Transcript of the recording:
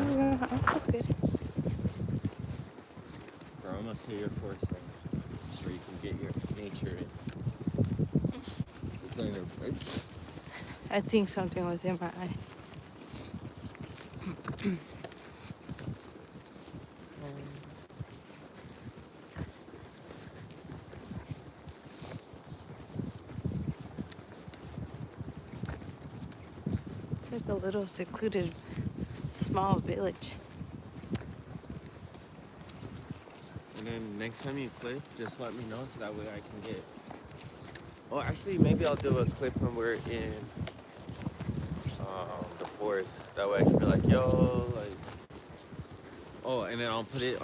I'm so good. We're almost to your forest zone, where you can get your nature in. It's not even right. I think something was in my eye. It's like a little secluded, small village. And then next time you clip, just let me know so that way I can get. Oh, actually, maybe I'll do a clip when we're in the forest. That way I can be like, yo, like. Oh, and then I'll put it on.